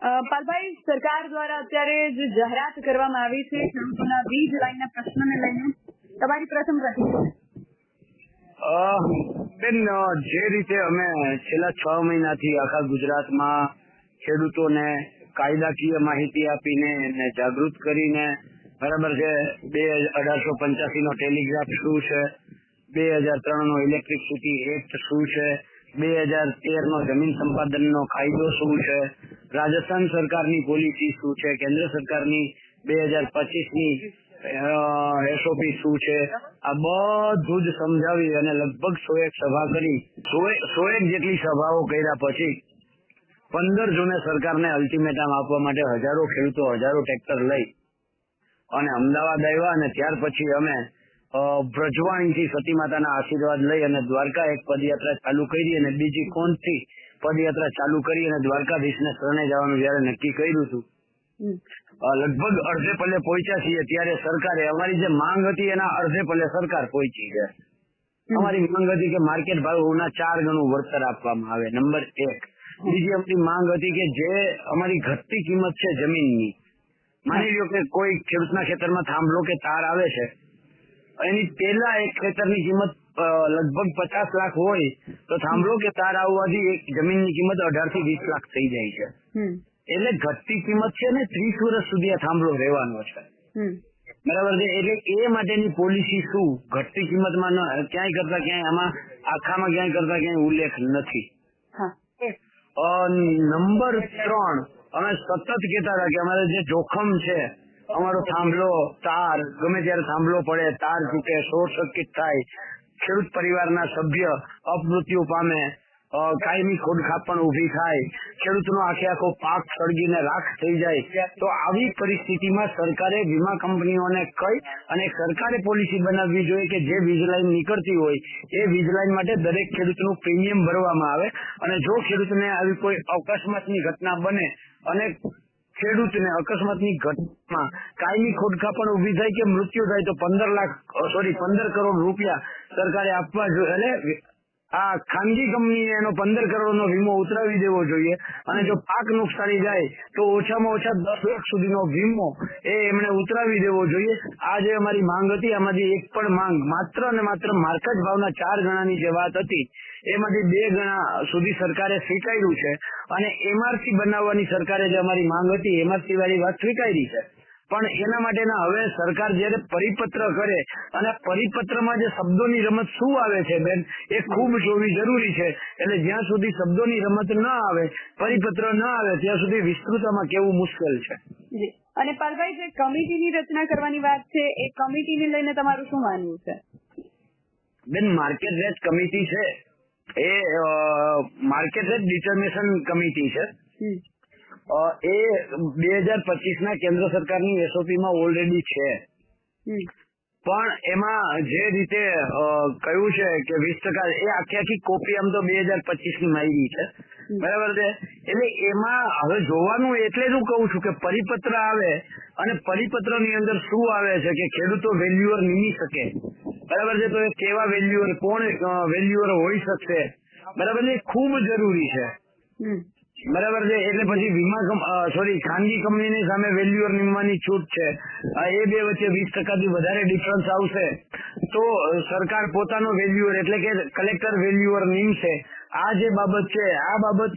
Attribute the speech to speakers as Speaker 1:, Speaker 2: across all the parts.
Speaker 1: પાલભાઈ, સરકાર દ્વારા અત્યારે જે જાહેરાત કરવામાં આવી છે ખેડૂતોના વીજ લાઈનના પ્રશ્નને લઈને તમારી પ્રથમ પ્રતિક્રિયા?
Speaker 2: બેન, જે રીતે અમે છેલ્લા 6 મહિનાથી આખા ગુજરાતમાં ખેડૂતોને કાયદાકીય માહિતી આપીને એને જાગૃત કરીને, બરાબર છે, 1885 નો ટેલિગ્રાફ શું છે, 2003 નો ઇલેક્ટ્રિસિટી એક્ટ શું છે, 2013 નો જમીન સંપાદનનો કાયદો શું છે, રાજસ્થાન સરકારની પોલિસી શું છે, કેન્દ્ર સરકારની 2025 ની એસઓપી શું છે, આ બધું જ સમજાવી અને લગભગ 101 સભા કરી, 101 જેટલી સભાઓ કર્યા પછી 15 જૂને સરકારને અલ્ટિમેટમ આપવા માટે હજારો ખેડૂતો હજારો ટ્રેક્ટર લઈ અને અમદાવાદ આવ્યા અને ત્યાર પછી અમે બ્રજવાણીથી સતી માતાના આશીર્વાદ લઈ અને દ્વારકા એક પદયાત્રા ચાલુ કરી અને બીજી કોણથી પદયાત્રા ચાલુ કરી અને દ્વારકાધીશને શરણે જવાનું જયારે નક્કી કર્યું હતું, લગભગ અડધે પલ્લે પહોંચ્યા છીએ ત્યારે સરકારે અમારી જે માંગ હતી એના અડધે પલ્લે સરકાર પહોંચી છે. અમારી માંગ હતી કે માર્કેટ ભાવના 4 ગણું વળતર આપવામાં આવે, નંબર 1. બીજી અમારી માંગ હતી કે જે અમારી ઘટતી કિંમત છે જમીનની, માની લ્યો કે કોઈ ખેડૂતના ખેતરમાં થાંભલો કે તાર આવે છે, એની પહેલા એક ખેતરની કિંમત લગભગ 50 લાખ હોય તો થાંભલો કે તાર આવવાથી એક જમીનની કિંમત 18 થી 20 લાખ થઈ જાય છે. એટલે ઘટતી કિંમત છે ને 30 વર્ષ સુધી આ થાંભલો રહેવાનો છે, બરાબર છે. એટલે એ માટેની પોલિસી શું, ઘટતી કિંમતમાં ક્યાંય કરતા ક્યાંય આમાં આખામાં ક્યાંય કરતા ક્યાંય ઉલ્લેખ નથી. નંબર 3, અમે સતત કહેતા હતા કે અમારે જે જોખમ છે, અમારો થાંભલો તાર ગમે ત્યારે થાંભલો પડે, તાર તૂટે, શોર્ટ સર્કિટ થાય, ખેડૂત પરિવારના સભ્ય અપમૃત્યુ પામે, કાયમી ખોડખાપ પણ ઉભી થાય, ખેડૂતનો આખો પાક સળગીને રાખ થઈ જાય, તો આવી પરિસ્થિતિમાં સરકારે વીમા કંપનીઓને કહી અને સરકારે પોલિસી બનાવવી જોઈએ કે જે વીજ લાઈન નીકળતી હોય એ વીજ લાઈન માટે દરેક ખેડૂતનું પ્રીમિયમ ભરવામાં આવે અને જો ખેડૂતને આવી કોઈ અકસ્માતની ઘટના બને અને ખેડૂતને અકસ્માતની ઘટનામાં કાયમી ખોડખાપ પણ ઉભી થાય કે મૃત્યુ થાય તો 15 કરોડ રૂપિયા સરકારે આપવા જોઈએ. એટલે આ ખાનગી કંપનીએ એનો 15 કરોડનો વીમો ઉતરાવી દેવો જોઈએ અને જો પાક નુકસાની જાય તો ઓછામાં ઓછા 10 લાખ સુધીનો વીમો એમણે ઉતરાવી દેવો જોઈએ. આ જે અમારી માંગ હતી, આમાંથી એક પણ માંગ માત્ર ને માત્ર માર્કેટ ભાવના 4 ગણાની જે વાત હતી એમાંથી 2 ગણા સુધી સરકારે સ્વીકાર્યું છે અને એમઆરસી બનાવવાની સરકારે જે અમારી માંગ હતી એમઆરસી વાળી વાત સ્વીકારી છે. પણ એના માટેના હવે સરકાર જયારે પરિપત્ર કરે અને પરિપત્રમાં જે શબ્દોની રમત શું આવે છે બેન, એ ખૂબ જોવી જરૂરી છે. એટલે જ્યાં સુધી શબ્દોની રમત ન આવે, પરિપત્ર ન આવે, ત્યાં સુધી વિસ્તૃતમાં કેવું મુશ્કેલ છે.
Speaker 1: અને પાલભાઈ, જે કમિટીની રચના કરવાની વાત છે એ કમિટીને લઈને તમારું શું માનવું છે?
Speaker 2: બેન, માર્કેટ રેટ કમિટી છે એ માર્કેટ રેટ ડિટર્મિનેશન કમિટી છે. એ 2025 ના કેન્દ્ર સરકારની એસઓપી માં ઓલરેડી છે, પણ એમાં જે રીતે કહ્યું છે કે 20% એ આખી કોપી આમ તો 2025 ની માહિતી છે, બરાબર છે. એટલે એમાં હવે જોવાનું, એટલે જ હું કહું છું કે પરિપત્ર આવે અને પરિપત્ર ની અંદર શું આવે છે કે ખેડૂતો વેલ્યુઅર નીમી શકે, બરાબર છે. તો એ કેવા વેલ્યુઅર, કોણ વેલ્યુઅર હોઈ શકશે, બરાબર છે, ખૂબ જરૂરી છે, બરાબર છે. એટલે પછી ખાનગી કંપનીની સામે વેલ્યુઅર નીમવાની છૂટ છે, એ બે વચ્ચે 20% થી વધારે ડિફરન્સ આવશે તો સરકાર પોતાનો વેલ્યુઅર એટલે કે કલેક્ટર વેલ્યુઅર નીમશે. આ જે બાબત છે, આ બાબત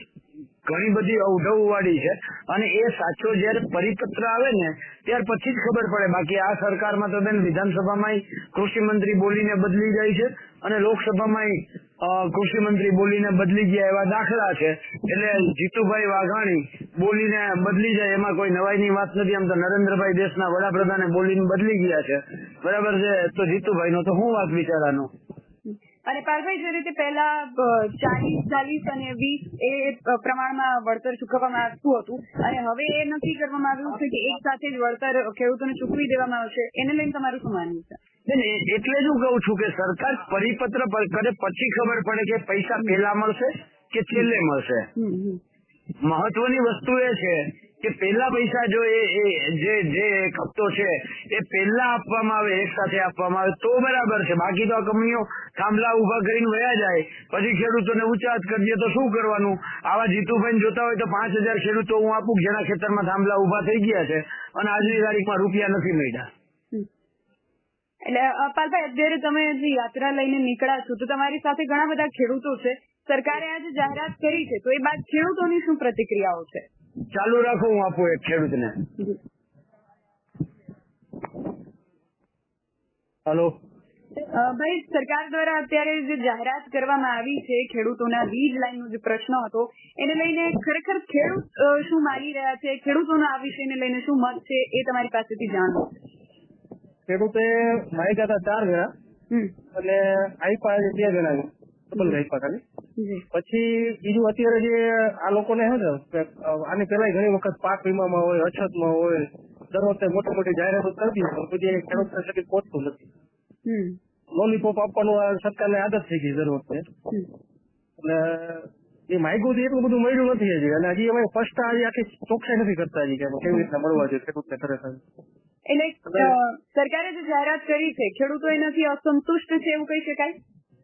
Speaker 2: ઘણી બધી અવઢવવાળી છે અને એ સાચો જયારે પરિપત્ર આવે ને ત્યાર પછી જ ખબર પડે. બાકી આ સરકારમાં તો બેન વિધાનસભામાં કૃષિ મંત્રી બોલીને બદલી જાય છે અને લોકસભામાં કૃષિ મંત્રી બોલીને બદલી ગયા એવા દાખલા છે. એટલે જીતુભાઈ વાઘાણી બોલીને બદલી જાય એમાં કોઈ નવાઈની વાત નથી. આમ તો નરેન્દ્રભાઈ દેશના વડાપ્રધાને બોલીને બદલી ગયા છે, બરાબર છે. તો જીતુભાઈ નો તો શું વાત વિચારાનો.
Speaker 1: અને પાલભાઈ, જે રીતે પહેલા 40 અને 20 એ પ્રમાણમાં વળતર ચૂકવવામાં આવતું હતું અને હવે એ નક્કી કરવામાં આવ્યું છે કે એક સાથે જ વળતર ખેડૂતોને ચૂકવી દેવામાં આવશે, એને લઈને તમારું શું માનવું છે?
Speaker 2: એટલે જ હું કહું છું કે સરકાર પરિપત્ર કરે પછી ખબર પડે કે પૈસા પહેલા મળશે કે છેલ્લે મળશે. મહત્વની વસ્તુ એ છે કે પહેલા પૈસા જો જે હપ્તો છે એ પહેલા આપવામાં આવે, એક સાથે આપવામાં આવે તો બરાબર છે. બાકી તો આ કંપનીઓ થાંભલા ઉભા કરીને વયા જાય, પછી ખેડૂતોને ઉચાત કરી દે તો શું કરવાનું? આવા જીતુભાઈ જોતા હોય તો 5,000 ખેડૂતો હું આપું જેના ખેતરમાં થાંભલા ઉભા થઈ ગયા છે અને આજની તારીખમાં રૂપિયા નથી મળ્યા.
Speaker 1: એટલે અપાલભાઈ, અત્યારે તમે જે યાત્રા લઈને નીકળ્યા છો તો તમારી સાથે ઘણા બધા ખેડૂતો છે. સરકારે આજે જાહેરાત કરી છે તો એ બાદ ખેડૂતોની શું પ્રતિક્રિયાઓ છે?
Speaker 2: ચાલુ રાખો, હું આપું એક ખેડૂતને. હેલો
Speaker 1: ભાઈ, સરકાર દ્વારા અત્યારે જે જાહેરાત કરવામાં આવી છે ખેડૂતોના વીજ લાઈનનો જે પ્રશ્ન હતો એને લઈને ખરેખર ખેડૂત શું માની રહ્યા છે, ખેડૂતોના આ વિષયને લઈને શું મત છે એ તમારી પાસેથી જાણવું.
Speaker 3: ખેડૂતે માહિતી હતા 4 જણા અને આઈપા 2 જણા ડબલ આઈપા ખાલી. પછી બીજું અત્યારે જે આ લોકોને હે ને આની પેલા ઘણી વખત પાક વીમામાં હોય, અછતમાં હોય, દર વખતે મોટી મોટી જાહેરાતો કરતી હોય પછી ખેડૂત સુધી પહોંચતું નથી. લોલીપોપ આપવાનું આ સરકારને આદત થઈ ગઈ દર વખતે. એટલે એ માયગું થી એટલું બધું મળ્યું નથી હજી, અને હજી અમે ફર્સ્ટ આજે આખી ચોકસાઈ નથી કરતા હજી કે કેવી રીતના મળવા જોઈએ ખેડૂતને ખરેખર.
Speaker 1: એટલે સરકારે જે જાહેરાત કરી છે ખેડૂતો એનાથી અસંતુષ્ટ છે એવું કહી શકાય?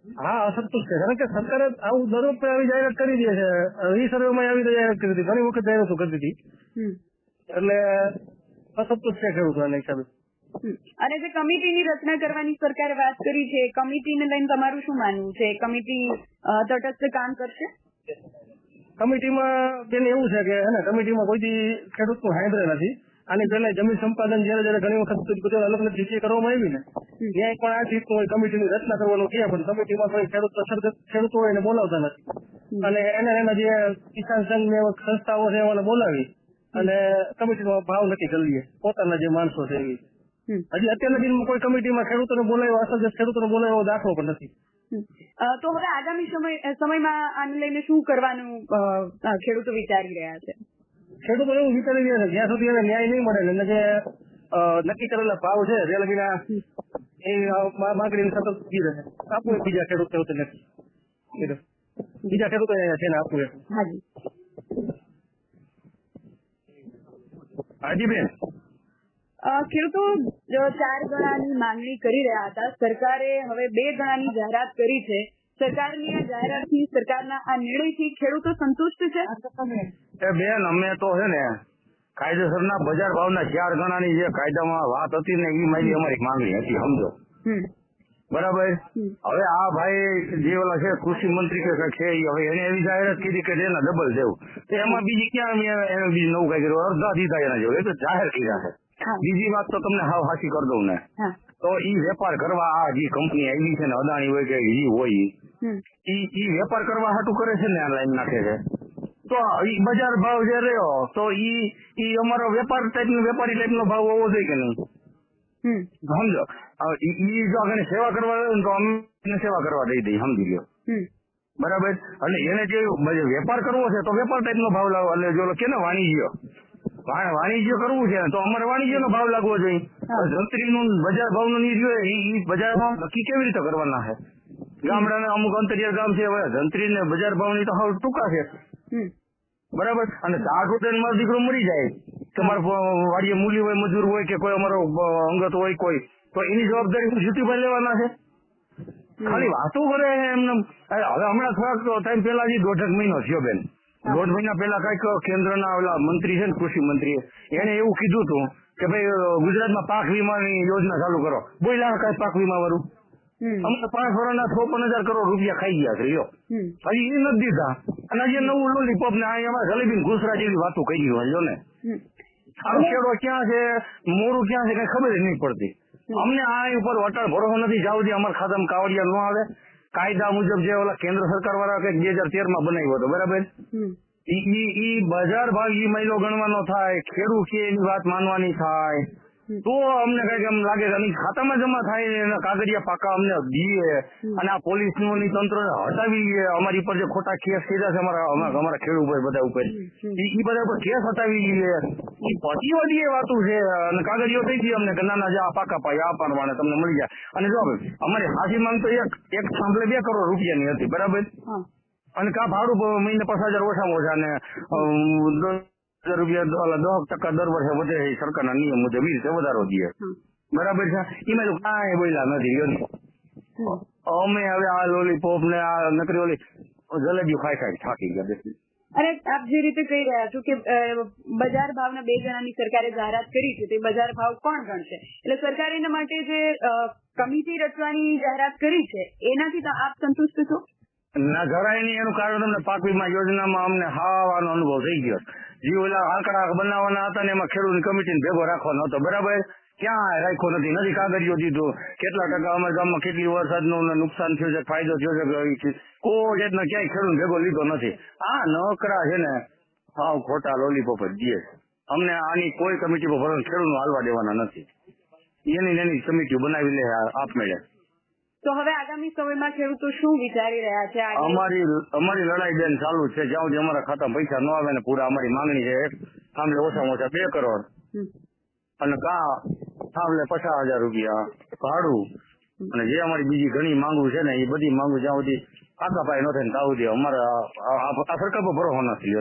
Speaker 3: હા, અસંતુષ્ટ છે, કારણ કે સરકારે આવું દર વખતે આવી જાહેરાત કરી દે છે. ઈ સર્વેમાં આવી જાહેરાત કરી હતી, ઘણી વખત જાહેરાતો કરતી હતી, એટલે અસંતુષ્ટ છે ખેડૂતો એના હિસાબે.
Speaker 1: અને જે કમિટીની રચના કરવાની સરકારે વાત કરી છે, કમિટીને લઈને તમારું શું માનવું છે? કમિટી તટસ્થ કામ કરશે?
Speaker 3: કમિટીમાં તેને એવું છે કે કમિટીમાં કોઈ ખેડૂતનું હાંભળે નથી. આની પહેલા જમીન સંપાદન જયારે ઘણી વખત અલગ અલગ જગ્યાએ કરવામાં આવી ને ત્યાં પણ આ ચીજનું હોય કમિટીની રચના કરવાનું કહે, પણ કમિટીમાં કોઈ ખેડૂતો હોય એને બોલાવતા નથી. અને એના જે કિસાન સંઘ ને સંસ્થાઓ છે એમને બોલાવી અને કમિટીનો ભાવ નક્કી કરી લઈએ પોતાના જે માણસો છે એવી. હજી અત્યાર લગી કોઈ કમિટીમાં ખેડૂતોને બોલાવ્યો, અસરગ્રસ્ત ખેડૂતોને બોલાવ્યો દાખલો પણ નથી.
Speaker 1: તો હવે આગામી સમયમાં આને લઈને શું કરવાનું ખેડૂતો વિચારી રહ્યા છે?
Speaker 3: ખેડૂતો એવું વિચારી રહ્યા છે જ્યાં સુધી એને ન્યાય નહીં મળે ને જે નક્કી કરેલા ભાવ છે તે લગીના એ માંગણી સતત ઉભી રહે. આપવું બીજા ખેડૂતો નથી, બીજા ખેડૂતો છે ને આપવું.
Speaker 2: હાજી બેન,
Speaker 1: ખેડૂતો 4 ગણાની માંગણી કરી રહ્યા હતા. સરકારે હવે 2 ગણાની જાહેરાત કરી છે. સરકારની આ જાહેરાતથી, સરકારના આ નિર્ણયથી ખેડૂતો સંતુષ્ટ છે?
Speaker 2: બેન, અમે તો છે ને કાયદેસરના બજાર ભાવના 4 ગણાની જે કાયદામાં વાત હતી ને એ મારી અમારી માંગણી હતી, સમજો બરાબર. હવે આ ભાઈ જે ઓલા છે કૃષિ મંત્રી કે છે હવે એને એવી જાહેરાત કરી કે એના ડબલ દેવું, તો એમાં બીજી ક્યાં એને બીજું નવું કઈ કર્યું? અડધા દીધા એના જેવું, એ તો જાહેર કર્યા છે. બીજી વાત તો તમને હાવ હાચી કરી દઉં ને, તો ઈ વેપાર કરવા આ જે કંપની આવી છે ને અદાણી હોય કે ઈ હોય ઈ વેપાર કરવા હાટું કરે છે ને આ લાઈન નાખે છે. તો ઈ બજાર ભાવ જે રહ્યો તો ઈ અમારો વેપારી ટાઈપનો ભાવ હોવો જોઈએ કે નહીં? સમજો, ઈ જો આગળ સેવા કરવા આવે તો અમે સેવા કરવા દઈ દઈએ, સમજી લો બરાબર. અને એને જે વેપાર કરવો છે તો વેપાર ટાઈપનો ભાવ લાવો. એટલે જો કે ને વાણિજ્ય કરવું છે તો અમારે વાણિજ્ય નો ભાવ લાગવો જોઈએ. જંત્રીનું બજાર ભાવ નું ઈ બજાર ભાવ નક્કી કેવી રીતે કરવાના છે? ગામડાના અમુક અંતરિયાળ ગામ છે, જંત્રી ને બજાર ભાવ ની તો હાવ ટૂંકા છે બરાબર. અને ચાર રૂપિયા મારો દીકરો મરી જાય કે મારો વાડીએ મૂલી હોય, મજૂર હોય કે કોઈ અમારો અંગત હોય કોઈ, તો એની જવાબદારી હું જીતુભાઈ લેવાના છે? ખાલી વાતો કરે એમને. હવે હમણાં થોડાક ટાઈમ પેલા 1.5 મહિનો થયો બેન, 1.5 મહિના પેલા કઈક કેન્દ્રના ઓલા મંત્રી છે ને કૃષિ મંત્રી, એને એવું કીધું હતું કે ભાઈ ગુજરાતમાં પાક વીમાની યોજના ચાલુ કરો. બોલ્યા કઈ પાક વીમા વાળું? અમે 5 વર્ષના 56,000 કરોડ રૂપિયા ખાઈ ગયા છે. હજી એ નથી દીધા અને હજી નવું લોલીપોપ ને અમારે જલેબી ઘૂસરા જેવી વાતો કરી હોય ને. આ ખેડો ક્યાં છે, મોરું ક્યાં છે કઈ ખબર જ નહીં પડતી. અમને આ ઉપર અટલ ભરોસો નથી જાવ દે અમારા ખાતામાં કાવડિયા ન આવે. કાયદા મુજબ જે ઓલા કેન્દ્ર સરકાર વાળા કઈક 2013 માં બનાવ્યો હતો બરાબર, ઈ બજાર ભાવ ઈ મહિલો ગણવાનો થાય, ખેડૂત કે એની વાત માનવાની થાય તો અમને કઈક એમ લાગે કે ખાતામાં જમા થાય એના કાગળિયા પાકા અમને દીએ. અને આ પોલીસ નું તંત્ર હટાવી અમારી ઉપર જે ખોટા કેસ કર્યા છે અમારા ખેડૂત ઉપર બધા ઉપર, ઈ બધા ઉપર કેસ હટાવી લે. ઈ પતિવાદી એ વાતું છે અને કાગળિયો થઈ ગઈ અમને કે નાના જે આ પાકા પાય આ પાડવાને તમને મળી જાય. અને જો અમારી હાજી માંગ તો એક સાંભળે 2 કરોડ રૂપિયાની હતી બરાબર. અને કા ભાડું મહિને 5,000 ઓછામાં ઓછા ને રૂપિયા 10% દર વર્ષે વધે છે સરકારના નિયમ મુજબ એ રીતે વધારો દે બરાબર છે એમાં તો કાંઈ બોલ્યા નથી અમે હવે આ લોલીપોપ ને આ નકરી ઓલી જલેબી ખાઈ થાકી ગયા બેસી
Speaker 1: અને આપ જે રીતે કહી રહ્યા છો કે બજાર ભાવના 2 ગણાની સરકારે જાહેરાત કરી છે તે બજાર ભાવ કોણ ગણશે એટલે સરકારે એના માટે જે કમિટી રચવાની જાહેરાત કરી છે એનાથી આપ સંતુષ્ટ છો
Speaker 2: ના જરાય નહીં એનું કારણ તમને પાક વીમા યોજનામાં અમને હાવાનો અનુભવ થઈ ગયો જે ઓલા આંકડા બનાવવાના હતા ને એમાં ખેડૂતની કમિટીને ભેગો રાખવાનો હતો બરાબર ક્યાં રાખ્યો નથી કાગળિયો દીધો કેટલા ટકા અમારા ગામમાં કેટલી વરસાદનું નુકસાન થયું છે ફાયદો થયો છે કોઈ જાતનો ક્યાંય ખેડૂત ભેગો લીધો નથી આ નકરા છે ને હાવ ખોટા લોલીપોપ જ દે અમને આની કોઈ કમિટી પર ભરોસો ખેડૂતનું હાલવા દેવાના નથી એની કમિટી બનાવી લે આપમેળે
Speaker 1: તો હવે આગામી સમયમાં ખેડૂતો શું વિચારી રહ્યા છે
Speaker 2: અમારી લડાઈ બેન ચાલુ છે જ્યાં સુધી અમારા ખાતામાં પૈસા ન આવે ને પૂરા અમારી માંગણી છે સાંભળે ઓછામાં ઓછા 2 કરોડ અને સાંભળે 50,000 રૂપિયા ભાડું અને જે અમારી બીજી ઘણી માંગુ છે ને એ બધી માંગુ જ્યાં સુધી આખા પાય ન થાય ને ત્યાં સુધી અમારા આ સરકાર પર ભરોસો નથી